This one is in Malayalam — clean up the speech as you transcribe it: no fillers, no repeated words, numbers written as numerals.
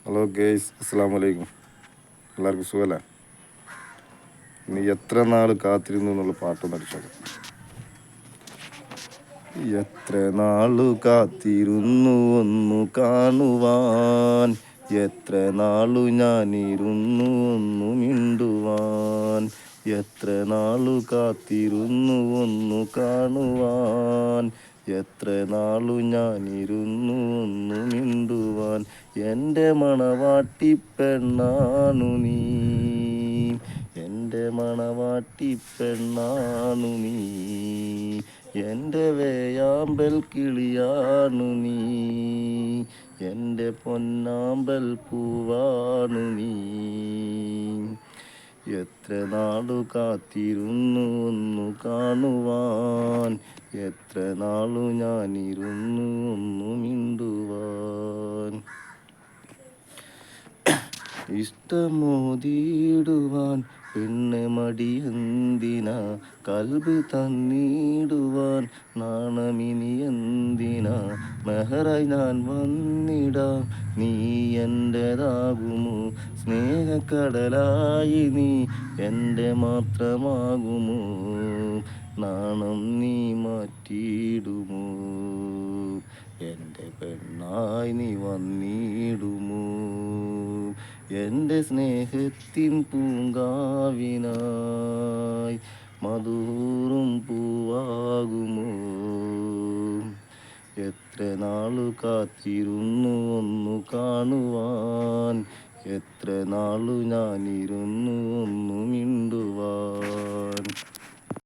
ഹലോ ഗേയ്സ്, അസ്സാം വലൈക്കും. എല്ലാവർക്കും സുഖമല്ലേ? നീ എത്ര നാൾ കാത്തിരുന്നു എന്നുള്ള പാട്ടൊന്ന് അടിച്ചത്. എത്ര നാളു കാത്തിരുന്നു ഒന്നു കാണുവാൻ, എത്ര നാളു ഞാനിരുന്നു ഒന്നു മിണ്ടുവാൻ, എത്ര നാളു കാത്തിരുന്നു ഒന്നു കാണുവാൻ, എത്ര നാളു ഞാനിരുന്നു ഒന്നു മിണ്ടുവാൻ. എൻ്റെ മണവാട്ടി പെണ്ണാണു നീ, എൻ്റെ മണവാട്ടി പെണ്ണാണു നീ, എൻ്റെ വേയാമ്പൽ കിളിയാണു നീ, എൻ്റെ പൊന്നാമ്പൽ പൂവാണു നീ. എത്ര നാളു കാത്തിരുന്നു ഒന്നു കാണുവാൻ, എത്ര നാളു ഞാനിരുന്നു ഒന്നു മിണ്ടുവാൻ. ഇഷ്ടമോതിടുവാൻ പെണ്ണെ മടിയെന്തിനാ, കൽബ് തന്നിടുവാൻ നാണമിനി എന്തിനാ. മെഹറായി ഞാൻ വന്നിടാം, നീ എൻ്റെതാകുമോ, സ്നേഹക്കടലായി നീ എൻ്റെ മാത്രമാകുമോ, നാണം നീ മാറ്റിയിടുമോ, എൻ്റെ പെണ്ണായി നീ വന്നിടുമോ, എൻ്റെ സ്നേഹത്തിൻ പൂങ്കാവിനായി മധുറും പൂവാകുമോ. എത്ര നാളു കാത്തിരുന്നു ഒന്നു കാണുവാൻ, എത്ര നാളു ഞാനിരുന്നു ഒന്നു മിണ്ടുവാൻ.